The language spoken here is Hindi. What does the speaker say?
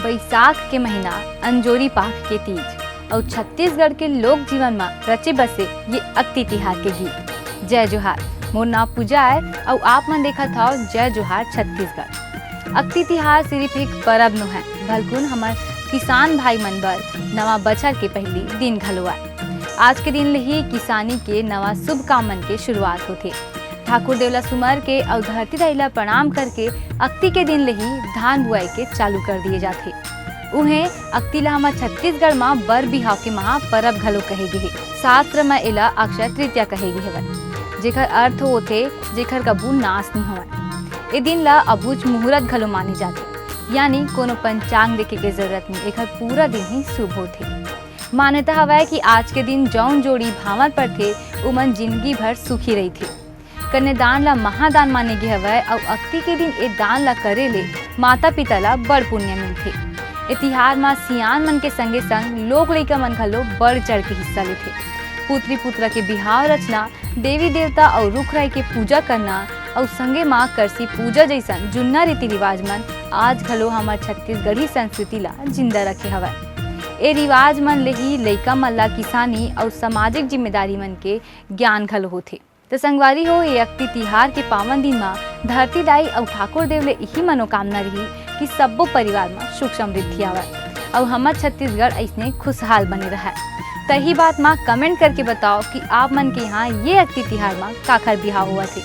वैसाख के महीना अंजोरी पाक के तीज और छत्तीसगढ़ के लोक जीवन में रचे बसे ये अक्ति तिहार के गीत। जय जोहार, मोर नाम पूजा है और आप मन देखा था जय जोहार छत्तीसगढ़। अक्ति तिहार सिर्फ एक परब नो है, बल्कुन हमार किसान भाई मन बर नवा बछर के पहली दिन घलो आए। आज के दिन ले ही किसानी के नवा शुभ काम मन के शुरुआत होथे। ठाकुर देवला सुमर के और धरती दाईला प्रणाम करके अक्ति के दिन ले ही धान बुआई के चालू कर दिए जाथे। उन्हें अक्ति ला हमार छत्तीसगढ़ में बर बिहाव के महापर्व घलो कहे गे। शास्त्र में एला अक्षय तृतीया कहे गे हवन, जेकर अर्थ होथे जेकर कबू नाश नहीं होवे। ए दिन ला अबूझ मुहूर्त घलो माने जाथे, यानी कोनो पंचांग देखे के जरूरत नहीं, एकर पूरा दिन ही शुभ होथे। मान्यता हवय कि आज के दिन जौन जोड़ी भावर पड़थे उमन जिंदगी भर सुखी रही थे। कन्यादान ला महादान माने गे हवय और अक्ति के दिन ए दान ला करे ले माता पिता ला बड़ पुण्य मिलथे। ए तिहार में सियान मन के संगे संग लोग लइका मन घलो बढ़ चढ़ के हिस्सा लेथे। पुत्री पुत्रा के बिहाव रचना, देवी देवता और रुख राई के पूजा करना और संगे माँ करसी पूजा जैसन जुन्ना रीति रिवाज मन आज घलो हमार छत्तीसगढ़ी संस्कृति ला जिंदा रखे हवय। ए रिवाज मन ले ही लइका मन ला किसानी और सामाजिक जिम्मेदारी मन के ज्ञान घलो होथे। तो संगवारी हो, ये अक्ति तिहार के पावन दिन में धरती दाई और ठाकुर देव ले यही मनोकामना रही कि सब्बो परिवार में सुख समृद्धि आवे और हमार छत्तीसगढ़ ऐसने खुशहाल बने रहे। तही बात माँ कमेंट करके बताओ कि आप मन के यहाँ ये अक्ति तिहार में काखर बिहाव हुआ थे।